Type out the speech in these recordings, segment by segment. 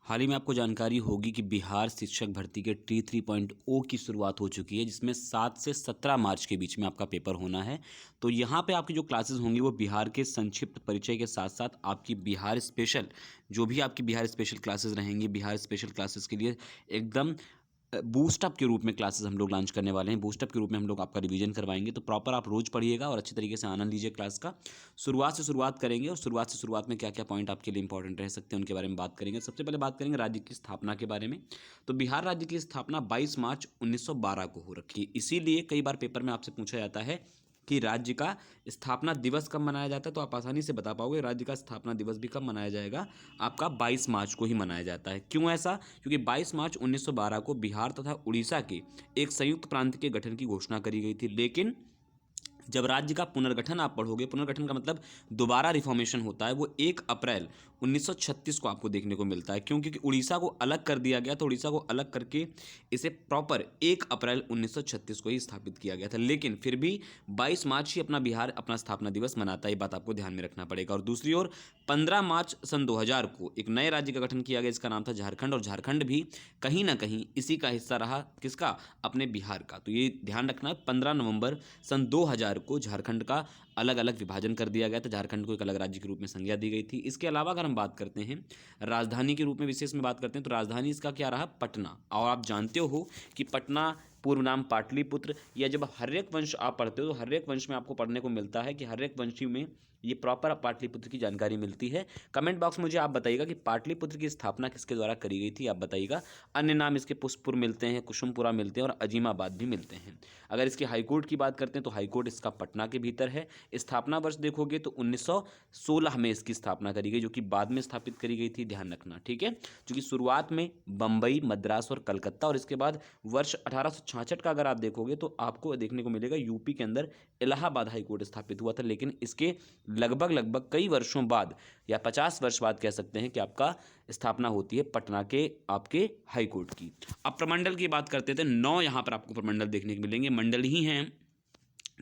हाल ही में आपको जानकारी होगी कि बिहार शिक्षक भर्ती के T3.0 की शुरुआत हो चुकी है, जिसमें 7 से 17 मार्च के बीच में आपका पेपर होना है। तो यहाँ पे आपकी जो क्लासेस होंगी वो बिहार के संक्षिप्त परिचय के साथ साथ आपकी बिहार स्पेशल, जो भी आपकी बिहार स्पेशल क्लासेस रहेंगी, बिहार स्पेशल क्लासेस के लिए एकदम बूस्टअप के रूप में क्लासेस हम लोग लॉन्च करने वाले हैं। बूस्टअप के रूप में हम लोग आपका रिवीजन करवाएंगे, तो प्रॉपर आप रोज़ पढ़िएगा और अच्छी तरीके से आनंद लीजिए क्लास का। शुरुआत करेंगे और शुरुआत में क्या क्या पॉइंट आपके लिए इंपॉर्टेंट रह सकते हैं उनके बारे में बात करेंगे। सबसे पहले बात करेंगे राज्य की स्थापना के बारे में। तो बिहार राज्य की स्थापना 22 मार्च 1912 को हो रखी है। इसीलिए कई बार पेपर में आपसे पूछा जाता है कि राज्य का स्थापना दिवस कब मनाया जाता है, तो आप आसानी से बता पाओगे राज्य का स्थापना दिवस भी कब मनाया जाएगा, आपका 22 मार्च को ही मनाया जाता है। क्यों ऐसा? क्योंकि 22 मार्च 1912 को बिहार तथा उड़ीसा के एक संयुक्त प्रांत के गठन की घोषणा करी गई थी। लेकिन जब राज्य का पुनर्गठन आप पढ़ोगे, पुनर्गठन का मतलब दोबारा रिफॉर्मेशन होता है, वो 1 अप्रैल 1936 को आपको देखने को मिलता है। क्यों? क्योंकि उड़ीसा को अलग कर दिया गया, तो उड़ीसा को अलग करके इसे प्रॉपर 1 अप्रैल 1936 को ही स्थापित किया गया था। लेकिन फिर भी 22 मार्च ही अपना बिहार अपना स्थापना दिवस मनाता है, ये बात आपको ध्यान में रखना पड़ेगा। और दूसरी ओर 15 मार्च सन 2000 को एक नए राज्य का गठन किया गया, जिसका नाम था झारखंड, और झारखंड भी कहीं ना कहीं इसी का हिस्सा रहा। किसका? अपने बिहार का। तो ये ध्यान रखना, 15 नवंबर सन 2000 को झारखंड का अलग अलग विभाजन कर दिया गया था, झारखंड को एक अलग राज्य के रूप में संज्ञा दी गई थी। इसके अलावा अगर हम बात करते हैं राजधानी के रूप में, विशेष में बात करते हैं, तो राजधानी इसका क्या रहा? पटना। और आप जानते हो कि पटना पूर्व नाम पाटलिपुत्र, या जब हर्यक वंश आप पढ़ते हो तो हर्यक वंश में आपको पढ़ने को मिलता है कि हर्यक वंशी में ये प्रॉपर पाटलिपुत्र की जानकारी मिलती है। कमेंट बॉक्स में मुझे आप बताइएगा कि पाटलिपुत्र की स्थापना किसके द्वारा करी गई थी, आप बताइएगा। अन्य नाम इसके पुष्पपुर मिलते हैं, कुसुमपुरा मिलते हैं और अजीमाबाद भी मिलते हैं। अगर इसके हाईकोर्ट की बात करते हैं तो हाईकोर्ट इसका पटना के भीतर है। स्थापना वर्ष देखोगे तो 1916 में इसकी स्थापना करी गई, जो कि बाद में स्थापित करी गई थी, ध्यान रखना, ठीक है। जो कि शुरुआत में बम्बई, मद्रास और कलकत्ता, और इसके बाद वर्ष 1866 का अगर आप देखोगे तो आपको देखने को मिलेगा यूपी के अंदर इलाहाबाद हाईकोर्ट स्थापित हुआ था। लेकिन इसके लगभग कई वर्षों बाद, या 50 वर्ष बाद कह सकते हैं, कि आपका स्थापना होती है पटना के आपके हाईकोर्ट की। अब प्रमंडल की बात करते थे। 9 यहाँ पर आपको प्रमंडल देखने को मिलेंगे। मंडल ही हैं,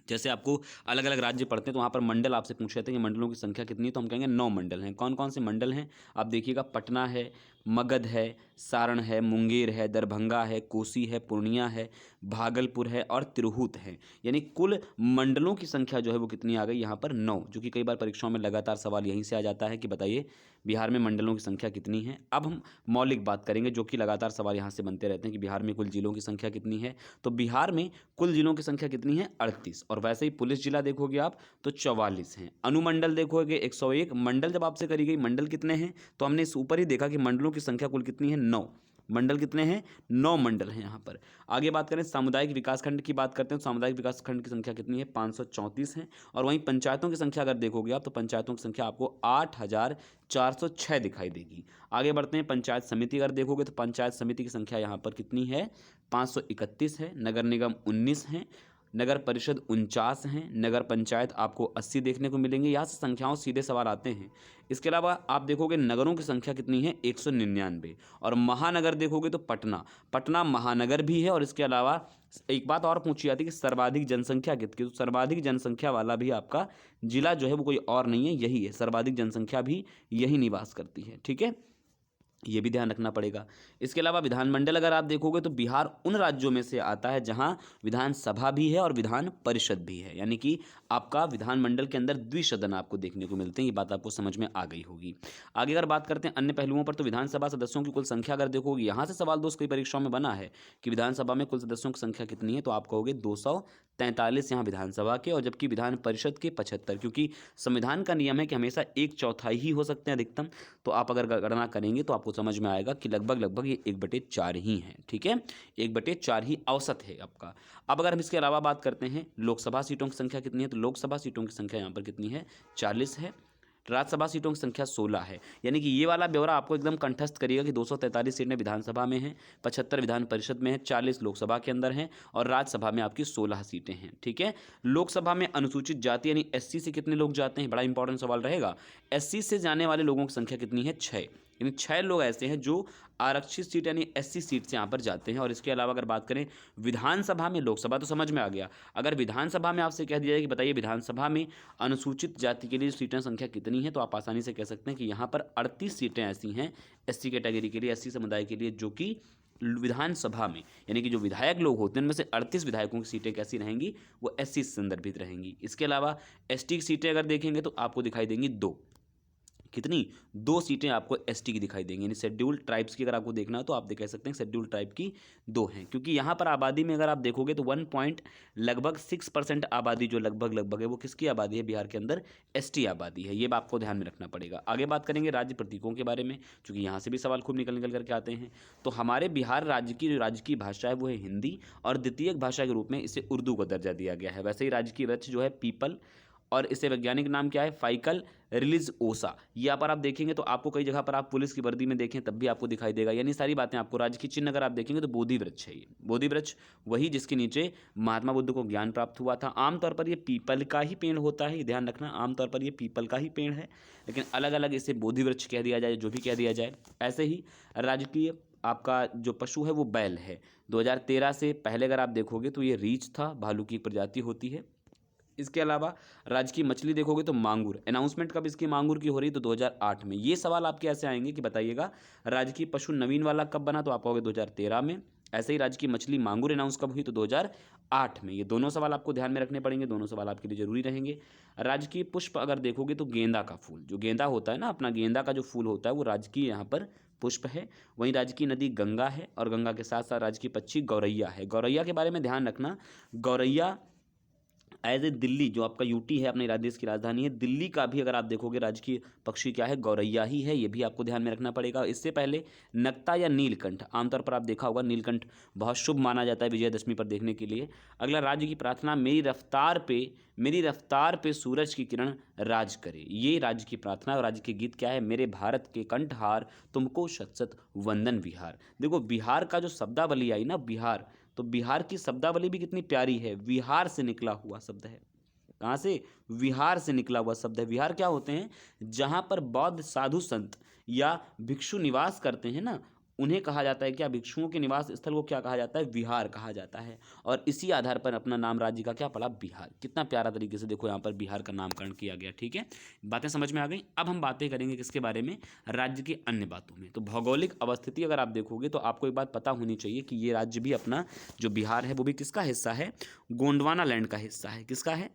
जैसे आपको अलग अलग राज्य पढ़ते हैं तो वहाँ पर मंडल आपसे पूछ रहे थे कि मंडलों की संख्या कितनी है, तो हम कहेंगे 9 मंडल हैं। कौन कौन से मंडल हैं आप देखिएगा? पटना है, मगध है, सारण है, मुंगेर है, दरभंगा है, कोसी है, पूर्णिया है, भागलपुर है और तिरहुत है। यानी कुल मंडलों की संख्या जो है वो कितनी आ गई यहाँ पर? 9, जो कि कई बार परीक्षाओं में लगातार सवाल यहीं से आ जाता है कि बताइए बिहार में मंडलों की संख्या कितनी है। अब हम मौलिक बात करेंगे, जो कि लगातार सवाल यहाँ से बनते रहते हैं कि बिहार में कुल जिलों की संख्या कितनी है। तो बिहार में कुल जिलों की संख्या कितनी है? 38। और वैसे ही पुलिस जिला देखोगे आप तो 44 हैं। अनुमंडल देखोगे 101। मंडल जब आपसे करी गई मंडल कितने हैं, तो हमने इस ऊपर ही देखा कि मंडलों की संख्या कुल कितनी है? 9। मंडल कितने हैं? 9 मंडल हैं यहाँ पर। आगे बात करें सामुदायिक विकास खंड की, बात करते हैं तो सामुदायिक विकास खंड की संख्या कितनी है? 534 है। और वहीं पंचायतों की संख्या अगर देखोगे आप तो पंचायतों की संख्या आपको 8406 दिखाई देगी। आगे बढ़ते हैं, पंचायत समिति अगर देखोगे तो पंचायत समिति की संख्या यहाँ पर कितनी है? 531 है। नगर निगम 19 हैं। नगर परिषद 49 हैं। नगर पंचायत आपको 80 देखने को मिलेंगे। यहाँ से संख्याओं सीधे सवाल आते हैं। इसके अलावा आप देखोगे नगरों की संख्या कितनी है? 199। और महानगर देखोगे तो पटना महानगर भी है। और इसके अलावा एक बात और पूछी जाती है कि सर्वाधिक जनसंख्या कितनी, तो सर्वाधिक जनसंख्या वाला भी आपका जिला जो है वो कोई और नहीं है, यही है। सर्वाधिक जनसंख्या भी यही निवास करती है, ठीक है, ये भी ध्यान रखना पड़ेगा। इसके अलावा विधानमंडल अगर आप देखोगे तो बिहार उन राज्यों में से आता है जहां विधानसभा भी है और विधान परिषद भी है। यानी कि आपका विधानमंडल के अंदर द्विसदन आपको देखने को मिलते हैं। ये बात आपको समझ में आ गई होगी। आगे अगर बात करते हैं अन्य पहलुओं पर, तो विधानसभा सदस्यों की कुल संख्या अगर देखोगे, यहाँ से सवाल दोस्त कई परीक्षाओं में बना है कि विधानसभा में कुल सदस्यों की संख्या कितनी है, तो आप कहोगे 243 यहाँ विधानसभा के, और जबकि विधान परिषद के 75। क्योंकि संविधान का नियम है कि हमेशा 1/4 ही हो सकते हैं अधिकतम। तो आप अगर गणना करेंगे तो आपको समझ में आएगा कि लगभग ये 1/4 ही हैं, ठीक है, 1/4 ही औसत है आपका। अब अगर हम इसके अलावा बात करते हैं लोकसभा सीटों की संख्या कितनी है, तो लोकसभा सीटों की संख्या यहाँ पर कितनी है? 40 है। राज्यसभा सीटों की संख्या 16 है। यानी कि ये वाला ब्यौरा आपको एकदम कंठस्थ करिएगा कि 243 सीटें विधानसभा में हैं, 75 विधान परिषद में है, 40 लोकसभा के अंदर हैं, और राज्यसभा में आपकी 16 सीटें हैं, ठीक है। लोकसभा में अनुसूचित जाति यानी SC से कितने लोग जाते हैं? बड़ा इंपॉर्टेंट सवाल रहेगा। SC से जाने वाले लोगों की संख्या कितनी है? 6। यानी 6 लोग ऐसे हैं जो आरक्षित सीट यानी एससी सीट से यहाँ पर जाते हैं। और इसके अलावा अगर बात करें विधानसभा में, लोकसभा तो समझ में आ गया, अगर विधानसभा में आपसे कह दिया जाए कि बताइए विधानसभा में अनुसूचित जाति के लिए सीटें संख्या कितनी है, तो आप आसानी से कह सकते हैं कि यहाँ पर 38 सीटें ऐसी हैं एससी कैटेगरी के लिए, एससी समुदाय के लिए, जो कि विधानसभा में यानी कि जो विधायक लोग होते हैं उनमें से 38 विधायकों की सीटें कैसी रहेंगी, वो एससी से संदर्भित रहेंगी। इसके अलावा एसटी की सीटें अगर देखेंगे तो आपको दिखाई देंगी 2, कितनी, 2 सीटें आपको एसटी की दिखाई देंगी। यानी शेड्यूल्ड ट्राइब्स की अगर आपको देखना हो तो आप कह सकते हैं शेड्यूल्ड ट्राइब की 2 हैं, क्योंकि यहाँ पर आबादी में अगर आप देखोगे तो 1.6% आबादी जो लगभग है वो किसकी आबादी है, बिहार के अंदर एसटी आबादी है। ये आपको ध्यान में रखना पड़ेगा। आगे बात करेंगे राज्य प्रतीकों के बारे में, क्योंकि यहाँ से भी सवाल खूब निकल करके आते हैं। तो हमारे बिहार राज्य की जो राज्य की भाषा है वो है हिंदी, और द्वितीयक भाषा के रूप में इसे उर्दू को दर्जा दिया गया है। वैसे ही राज्य की वृक्ष जो है पीपल, और इसे वैज्ञानिक नाम क्या है, फाइकल रिलीज ओसा। यहाँ पर आप देखेंगे तो आपको कई जगह पर आप पुलिस की वर्दी में देखें तब भी आपको दिखाई देगा। यानी सारी बातें आपको, राज्य की चिन्ह अगर आप देखेंगे तो बोधि वृक्ष है। ये बोधि वृक्ष वही जिसके नीचे महात्मा बुद्ध को ज्ञान प्राप्त हुआ था। आमतौर पर ये पीपल का ही पेड़ होता है, ध्यान रखना, आमतौर पर ये पीपल का ही पेड़ है, लेकिन अलग अलग इसे बोधि वृक्ष कह दिया जाए, जो भी कह दिया जाए। ऐसे ही राजकीय आपका जो पशु है वो बैल है। 2013 से पहले अगर आप देखोगे तो ये रीछ था, भालू की प्रजाति होती है। इसके अलावा राज्य की मछली देखोगे तो मांगुर। अनाउंसमेंट कब इसकी मांगुर की हो रही, तो 2008 में। ये सवाल आपके ऐसे आएंगे कि बताइएगा राज्य की पशु नवीन वाला कब बना, तो आप कहोगे 2013 में। ऐसे ही राज्य की मछली मांगुर अनाउंस कब हुई, तो 2008 में। ये दोनों सवाल आपको ध्यान में रखने पड़ेंगे, दोनों सवाल आपके लिए जरूरी रहेंगे। राज्य की पुष्प अगर देखोगे तो गेंदा का फूल, जो गेंदा होता है ना अपना, गेंदा का जो फूल होता है वो राज्य की यहाँ पर पुष्प है। वहीं राज्य की नदी गंगा है, और गंगा के साथ साथ राज्य की पक्षी गौरैया है। गौरैया के बारे में ध्यान रखना, गौरैया एज ए दिल्ली, जो आपका यूटी है अपने देश की राजधानी है, दिल्ली का भी अगर आप देखोगे राजकीय पक्षी क्या है, गौरैया ही है। ये भी आपको ध्यान में रखना पड़ेगा। इससे पहले नक्ता या नीलकंठ, आमतौर पर आप देखा होगा नीलकंठ बहुत शुभ माना जाता है विजयदशमी पर देखने के लिए। अगला राज्य की प्रार्थना, मेरी रफ्तार पे सूरज की किरण राज करे। ये राज्य की प्रार्थना है। और राज्य के गीत क्या है, मेरे भारत के कंठहार तुमको शत शत वंदन बिहार। देखो बिहार का जो शब्दावली आई ना, बिहार, तो बिहार की शब्दावली भी कितनी प्यारी है, विहार से निकला हुआ शब्द है। कहाँ से, विहार से निकला हुआ शब्द है। विहार क्या होते हैं, जहाँ पर बौद्ध साधु संत या भिक्षु निवास करते हैं ना, उन्हें कहा जाता है, क्या भिक्षुओं के निवास स्थल को क्या कहा जाता है, विहार कहा जाता है। और इसी आधार पर अपना नाम राज्य का क्या पड़ा, बिहार। कितना प्यारा तरीके से देखो यहाँ पर बिहार का नामकरण किया गया। ठीक है, बातें समझ में आ गई। अब हम बातें करेंगे किसके बारे में, राज्य के अन्य बातों में। तो भौगोलिक अवस्थिति अगर आप देखोगे तो आपको एक बात पता होनी चाहिए कि ये राज्य भी अपना जो बिहार है वो भी किसका हिस्सा है, गोंडवाना लैंड का हिस्सा है। किसका है,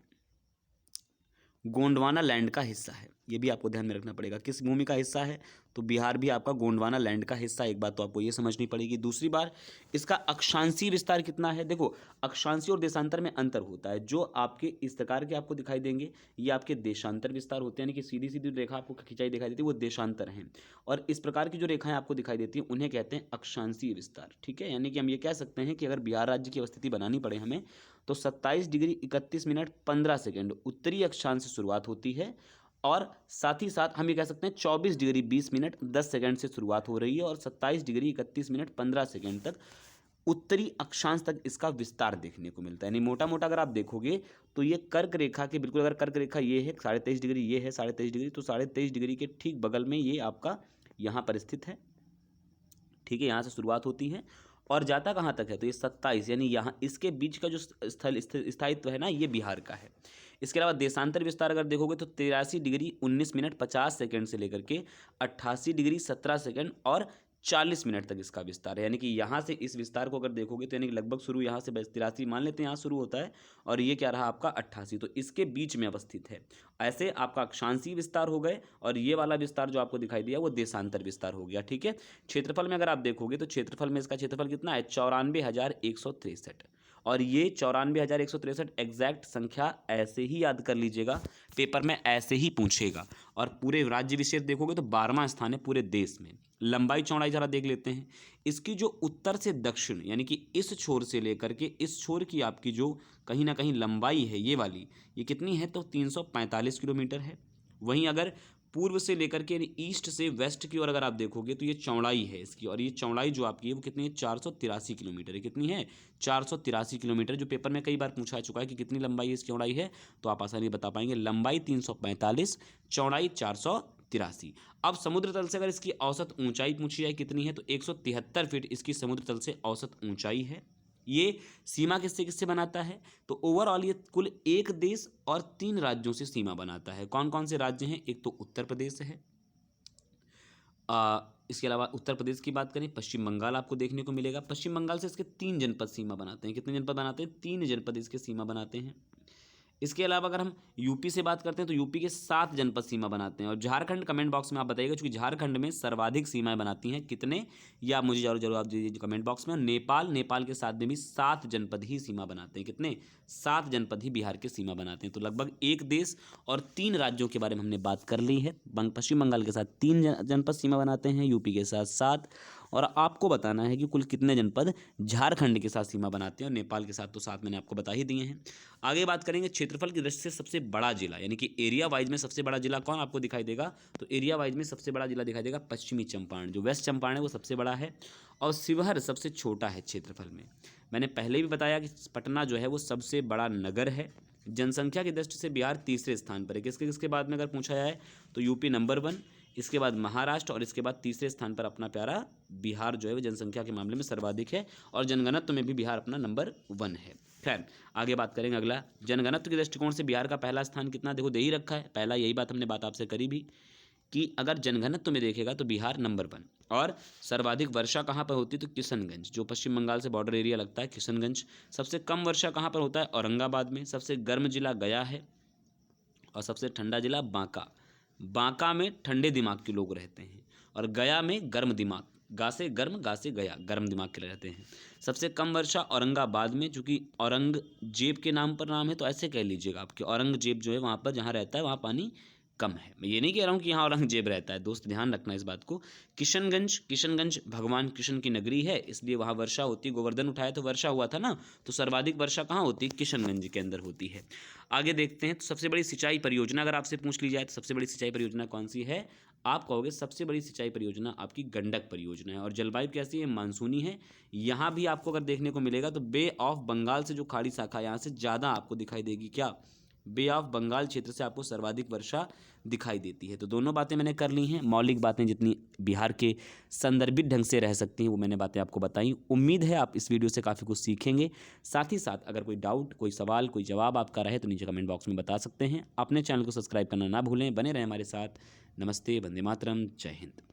गोंडवाना लैंड का हिस्सा है। ये भी आपको ध्यान में रखना पड़ेगा, किस भूमि का हिस्सा है, तो बिहार भी आपका गोंडवाना लैंड का हिस्सा। एक बात तो आपको ये समझनी पड़ेगी। दूसरी बार, इसका अक्षांशीय विस्तार कितना है। देखो अक्षांशीय और देशांतर में अंतर होता है। जो आपके इस प्रकार के आपको दिखाई देंगे ये आपके देशांतर विस्तार होते हैं, यानी कि सीधी सीधी रेखा आपको खिंचाई दिखाई देती है वो देशांतर हैं, और इस प्रकार की जो रेखाएं आपको दिखाई देती हैं उन्हें कहते हैं अक्षांशीय विस्तार। ठीक है, यानी कि हम ये कह सकते हैं कि अगर बिहार राज्य की अवस्थिति बनानी पड़े हमें, तो 27 डिग्री 31 मिनट 15 सेकेंड उत्तरी अक्षांश से शुरुआत होती है, और साथ ही साथ हम ये कह सकते हैं 24 डिग्री 20 मिनट 10 सेकंड से शुरुआत हो रही है, और 27 डिग्री 31 मिनट 15 सेकंड तक उत्तरी अक्षांश तक इसका विस्तार देखने को मिलता है। यानी मोटा मोटा अगर आप देखोगे तो ये कर्क रेखा के बिल्कुल, अगर कर्क रेखा ये है 23.5 डिग्री, ये है 23.5 डिग्री, तो 23.5 डिग्री के ठीक बगल में ये आपका यहाँ पर स्थित है। ठीक है, यहाँ से शुरुआत होती है और जाता कहाँ तक है, तो ये 27, यानी यहाँ इसके बीच का जो स्थल स्थायित्व है ना, ये बिहार का है। इसके अलावा देशांतर विस्तार अगर देखोगे तो 83 डिग्री 19 मिनट 50 सेकंड से लेकर के 88 डिग्री 17 सेकंड और 40 मिनट तक इसका विस्तार है। यानी कि यहाँ से इस विस्तार को अगर देखोगे तो यानी कि लगभग शुरू यहाँ से 83 मान लेते हैं, यहाँ शुरू होता है, और ये क्या रहा आपका 88, तो इसके बीच में अवस्थित है। ऐसे आपका अक्षांशीय विस्तार हो गए, और ये वाला विस्तार जो आपको दिखाई दिया वो देशांतर विस्तार हो गया। ठीक है, क्षेत्रफल में अगर आप देखोगे तो क्षेत्रफल में इसका क्षेत्रफल कितना है, 94,163, और ये 94,163 एग्जैक्ट संख्या ऐसे ही याद कर लीजिएगा, पेपर में ऐसे ही पूछेगा। और पूरे राज्य विशेष देखोगे तो 12वां स्थान है पूरे देश में। लंबाई चौड़ाई जरा देख लेते हैं इसकी, जो उत्तर से दक्षिण यानी कि इस छोर से लेकर के इस छोर की आपकी जो कहीं ना कहीं लंबाई है ये वाली, ये कितनी है, तो 345 किलोमीटर है। वहीं अगर पूर्व से लेकर के ईस्ट से वेस्ट की ओर अगर आप देखोगे तो ये चौड़ाई है इसकी, और ये चौड़ाई जो आपकी है वो कितनी है, 483 किलोमीटर है। कितनी है, 483 किलोमीटर, जो पेपर में कई बार पूछा चुका है कि कितनी लंबाई इसकी चौड़ाई है, तो आप आसानी बता पाएंगे। लंबाई 345, चौड़ाई 83। अब समुद्र तल से अगर इसकी औसत ऊंचाई पूछी जाए कितनी है, तो 173 फीट इसकी समुद्र तल से औसत ऊंचाई है। ये सीमा किससे किससे बनाता है, तो ओवरऑल ये कुल एक देश और 3 राज्यों से सीमा बनाता है। कौन कौन से राज्य हैं, एक तो उत्तर प्रदेश है, इसके अलावा उत्तर प्रदेश की बात करें, पश्चिम बंगाल आपको देखने को मिलेगा। पश्चिम बंगाल से इसके 3 जनपद सीमा बनाते हैं। कितने जनपद बनाते हैं, 3 जनपद इसके सीमा बनाते हैं। इसके अलावा अगर हम यूपी से बात करते हैं तो यूपी के 7 जनपद सीमा बनाते हैं। और झारखंड, कमेंट बॉक्स में आप बताइएगा, क्योंकि झारखंड में सर्वाधिक सीमाएं बनाती हैं। कितने, या आप मुझे जरूर आप दीजिए कमेंट बॉक्स में। नेपाल के साथ में भी 7 जनपद ही सीमा बनाते हैं। कितने, 7 जनपद ही बिहार के सीमा बनाते हैं। तो लगभग एक देश और 3 राज्यों के बारे में हमने बात कर ली है। पश्चिम बंगाल के साथ 3 जनपद सीमा बनाते हैं, यूपी के साथ 7, और आपको बताना है कि कुल कितने जनपद झारखंड के साथ सीमा बनाते हैं, और नेपाल के साथ तो 7 मैंने आपको बता ही दिए हैं। आगे बात करेंगे क्षेत्रफल की दृष्टि से सबसे बड़ा जिला, यानी कि एरिया वाइज में सबसे बड़ा जिला कौन आपको दिखाई देगा, तो एरिया वाइज में सबसे बड़ा जिला दिखाई देगा पश्चिमी चंपारण। जो वेस्ट चंपारण है वो सबसे बड़ा है, और शिवहर सबसे छोटा है क्षेत्रफल में। मैंने पहले भी बताया कि पटना जो है वो सबसे बड़ा नगर है। जनसंख्या की दृष्टि से बिहार तीसरे स्थान पर है। किसके किसके बाद में अगर पूछा जाए तो यूपी नंबर 1, इसके बाद महाराष्ट्र, और इसके बाद तीसरे स्थान पर अपना प्यारा बिहार जो है वो जनसंख्या के मामले में सर्वाधिक है, और जनगणत्व में भी बिहार अपना नंबर 1 है। खैर आगे बात करेंगे। अगला, जनगणत्व के दृष्टिकोण से बिहार का पहला स्थान कितना, देखो दे ही रखा है पहला, यही बात हमने बात आपसे करी भी कि अगर जनघनत्व में देखेगा तो बिहार नंबर 1। और सर्वाधिक वर्षा कहाँ पर होती है, तो किशनगंज, जो पश्चिम बंगाल से बॉर्डर एरिया लगता है, किशनगंज। सबसे कम वर्षा कहाँ पर होता है, औरंगाबाद में। सबसे गर्म जिला गया है, और सबसे ठंडा जिला बांका। बांका में ठंडे दिमाग के लोग रहते हैं, और गया में गर्म दिमाग, गा से गर्म, गा से गया, गर्म दिमाग के रहते हैं। सबसे कम वर्षा औरंगाबाद में, चूँकि औरंगजेब के नाम पर नाम है तो ऐसे कह लीजिएगा आपके, औरंगजेब जो है वहाँ पर जहाँ रहता है वहाँ पानी कम है। मैं ये नहीं कह रहा हूँ कि यहाँ औरंगजेब रहता है, दोस्त ध्यान रखना इस बात को। किशनगंज भगवान कृष्ण की नगरी है, इसलिए वहाँ वर्षा होती है। गोवर्धन उठाया तो वर्षा हुआ था ना, तो सर्वाधिक वर्षा कहाँ होती है, किशनगंज के अंदर होती है। आगे देखते हैं, तो सबसे बड़ी सिंचाई परियोजना अगर आपसे पूछ ली जाए तो सबसे बड़ी सिंचाई परियोजना कौन सी है, आप कहोगे सबसे बड़ी सिंचाई परियोजना आपकी गंडक परियोजना है। और जलवायु कैसी है, मानसूनी है। यहाँ भी आपको अगर देखने को मिलेगा तो बे ऑफ बंगाल से जो खाड़ी शाखा है यहाँ से ज़्यादा आपको दिखाई देगी। क्या, बे ऑफ बंगाल क्षेत्र से आपको सर्वाधिक वर्षा दिखाई देती है। तो दोनों बातें मैंने कर ली हैं, मौलिक बातें जितनी बिहार के संदर्भित ढंग से रह सकती हैं वो मैंने बातें आपको बताई। उम्मीद है आप इस वीडियो से काफ़ी कुछ सीखेंगे। साथ ही साथ अगर कोई डाउट, कोई सवाल, कोई जवाब आपका रहे तो नीचे कमेंट बॉक्स में बता सकते हैं। अपने चैनल को सब्सक्राइब करना ना भूलें, बने रहें हमारे साथ। नमस्ते, वंदे मातरम, जय हिंद।